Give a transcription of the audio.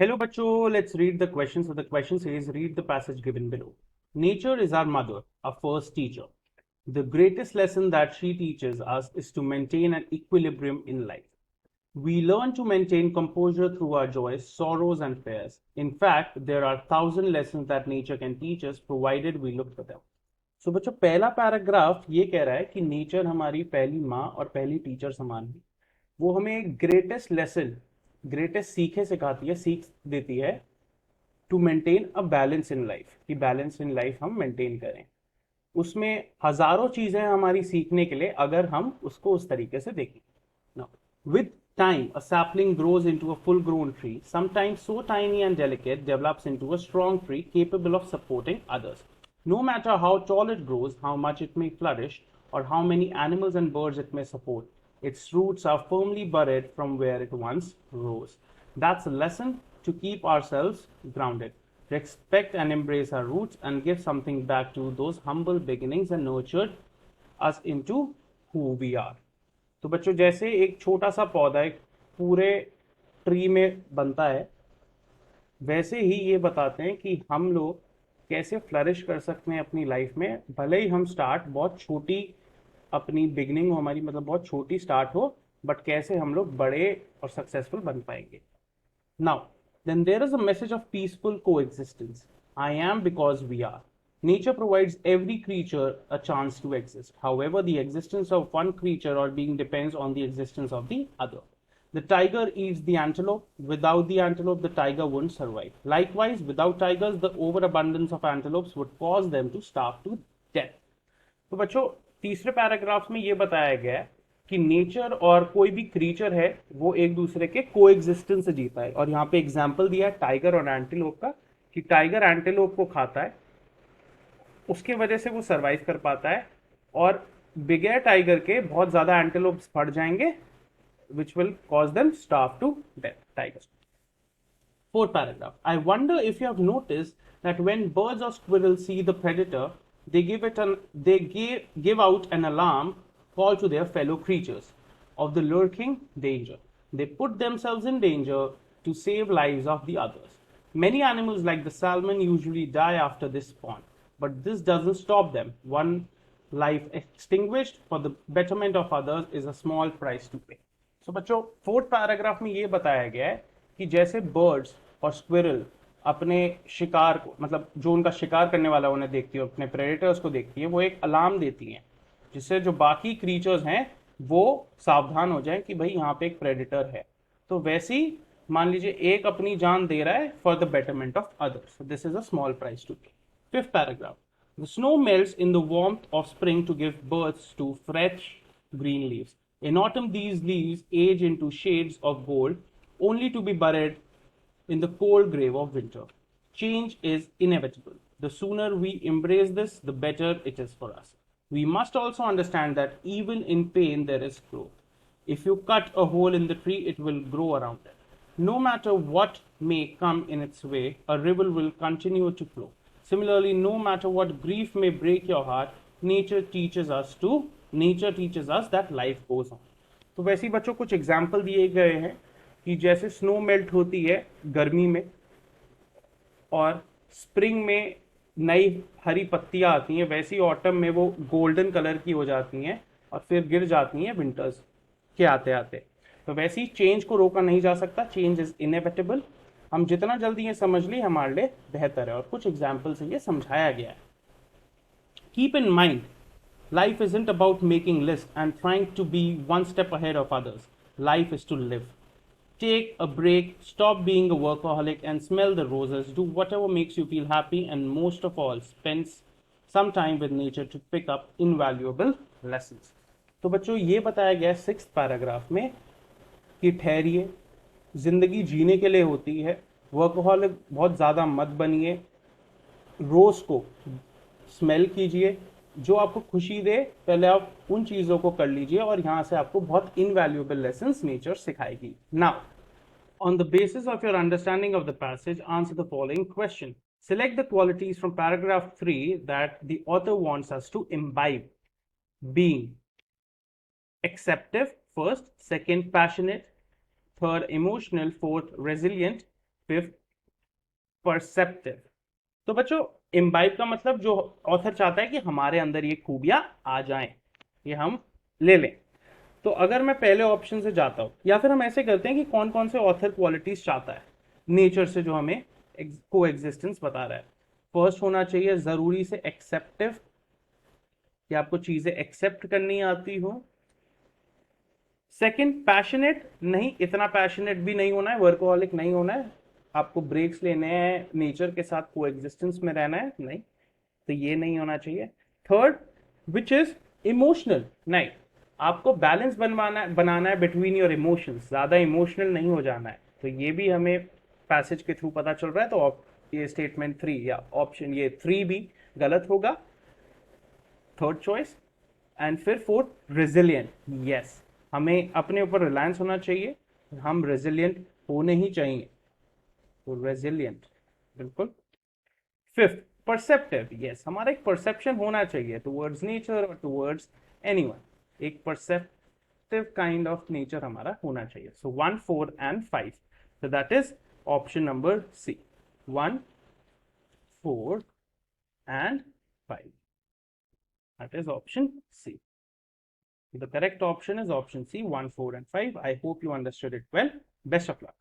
Hello, Bacho. Let's read the question. So the question says, read the passage given below. Nature is our mother, our first teacher. The greatest lesson that she teaches us is to maintain an equilibrium in life. We learn to maintain composure through our joys, sorrows, and fears. In fact, there are 1,000 lessons that nature can teach us, provided we look for them. So बच्चों पहला paragraph ये कह रहा है कि nature हमारी पहली माँ और पहली टीचर समान है। वो हमें ग्रेटेस्ट लेसन, ग्रेटेस्ट सीखे सिखाती है, सीख देती है to maintain a balance in life, कि बैलेंस इन लाइफ हम मेंटेन करें। उसमें हजारों चीजें हैं हमारी सीखने के लिए, अगर हम उसको उस तरीके से देखें। Now, with time, a sapling grows into a full grown tree, sometimes so tiny and delicate, develops into a strong tree capable of supporting others. No matter how tall it grows, how much it may flourish, or how many animals and birds it may support, its roots are firmly buried from where it once rose. That's a lesson to keep ourselves grounded, respect and embrace our roots, and give something back to those humble beginnings and nurtured us into who we are. तो बच्चों जैसे एक छोटा सा पौधा एक पूरे tree में बनता है, वैसे ही ये बताते हैं कि हम लोग कैसे फ्लरिश कर सकते हैं अपनी लाइफ में, भले ही हम स्टार्ट बहुत छोटी, अपनी बिगनिंग हो हमारी, मतलब बहुत छोटी स्टार्ट हो, बट कैसे हम लोग बड़े और सक्सेसफुल बन पाएंगे। Now, then there is a message of peaceful coexistence. I am because we are. Nature provides every creature a chance to exist. However, the existence of one creature or being depends on the existence of the other. The tiger eats the antelope. Without the antelope, the tiger wouldn't survive. Likewise, without tigers, the overabundance of antelopes would cause them to starve to death. तो बच्चों तीसरे paragraph में ये बताया गया है कि nature और कोई भी क्रीचर है वो एक दूसरे के को एग्जिस्टेंस से जीता है। और यहाँ पे एग्जाम्पल दिया है टाइगर और एंटीलोप का, कि टाइगर एंटीलोप को खाता है, उसके वजह से वो सरवाइव कर पाता है, और बिगेर टाइगर के बहुत ज्यादा एंटीलोप्स फट जाएंगे, which will cause them starve to death. Tigers. Fourth paragraph. I wonder if you have noticed that when birds or squirrels see the predator, they give out an alarm call to their fellow creatures of the lurking danger. They put themselves in danger to save lives of the others. Many animals like the salmon usually die after this spawn, but this doesn't stop them. One life extinguished for the betterment of others is a small price to pay. So बच्चों fourth paragraph में ये बताया गया है कि जैसे birds और squirrel अपने शिकार को, मतलब जो उनका शिकार करने वाला उन्हें देखती है, अपने प्रेडेटर्स को देखती है, वो एक अलार्म देती हैं जिससे जो बाकी क्रीचर्स हैं वो सावधान हो जाएं कि भाई यहाँ पे एक प्रेडेटर है। तो वैसे ही मान लीजिए एक अपनी जान दे रहा है for the betterment of others, this is a small price to pay. Fifth paragraph. The snow melts in the warmth of spring to give birth to fresh green leaves. In autumn, these leaves age into shades of gold, only to be buried in the cold grave of winter. Change is inevitable. The sooner we embrace this, the better it is for us. We must also understand that even in pain there is growth. If you cut a hole in the tree, it will grow around it. No matter what may come in its way, a river will continue to flow. Similarly, no matter what grief may break your heart, nature teaches us that life goes on. तो वैसे ही बच्चों कुछ example दिए गए हैं कि जैसे snow melt होती है गर्मी में, और स्प्रिंग में नई हरी पत्तियां आती हैं, वैसे ही ऑटम में वो गोल्डन कलर की हो जाती हैं और फिर गिर जाती हैं विंटर्स के आते आते। तो वैसे ही चेंज को रोका नहीं जा सकता, चेंज इज इनएविटेबल। हम जितना जल्दी ये समझ लें हमारे लिए बेहतर है, और कुछ एग्जाम्पल से ये समझाया गया है। Keep in mind, life isn't about making lists and trying to be one step ahead of others. Life is to live. Take a break, stop being a workaholic, and smell the roses. Do whatever makes you feel happy, and most of all, spend some time with nature to pick up invaluable lessons. तो बच्चों ये बताया गया six paragraph में कि ठहरिए, जिंदगी जीने के लिए होती है, वर्कहॉलिक बहुत ज़्यादा मत बनिए, रोज़ को स्मेल कीजिए, जो आपको खुशी दे पहले आप उन चीज़ों को कर लीजिए, और यहाँ से आपको बहुत इनवैल्यूएबल लेसन्स नेचर सिखाएगी। Now, on the basis of your understanding of the passage, answer the following question. Select the qualities from paragraph 3 that the author wants us to imbibe. Being acceptive, first; second, passionate; third, emotional; fourth, resilient; fifth perceptive. तो बच्चों imbibe का मतलब जो author चाहता है कि हमारे अंदर ये खूबियां आ जाएं, ये हम ले लें। तो अगर मैं पहले ऑप्शन से जाता हूं, या फिर हम ऐसे करते हैं कि कौन कौन से ऑथर क्वालिटीज चाहता है नेचर से जो हमें को एग्जिस्टेंस बता रहा है। फर्स्ट होना चाहिए जरूरी से एक्सेप्टिव, कि आपको चीजें एक्सेप्ट करनी आती हो। सेकंड पैशनेट, नहीं इतना पैशनेट भी नहीं होना है, वर्कोहॉलिक नहीं होना है, आपको ब्रेक्स लेने हैं, नेचर के साथ को एग्जिस्टेंस में रहना है, नहीं तो ये नहीं होना चाहिए। थर्ड विच इज इमोशनल, नहीं आपको बैलेंस बनाना है बिटवीन योर इमोशंस, ज्यादा इमोशनल नहीं हो जाना है, तो ये भी हमें पैसेज के थ्रू पता चल रहा है। तो ये स्टेटमेंट 3 या ऑप्शन ये 3 भी गलत होगा, थर्ड चॉइस। एंड फिर फोर्थ रेजिलियंट, यस हमें अपने ऊपर रिलायंस होना चाहिए, हम रेजिलियंट होने ही चाहिए, तो रेजिलियंट बिल्कुल। फिफ्थ परसेप्टिव, यस हमारा एक परसेप्शन होना चाहिए टुवर्ड्स नेचर और टुवर्ड्स एनीवन, एक परसेप्टिव काइंड ऑफ नेचर हमारा होना चाहिए। सो 1, 4 and 5, so that is option number C, 1, 4 and 5, that is option C. The correct option is option C, 1, 4 and 5. I hope you understood it well. Best of luck.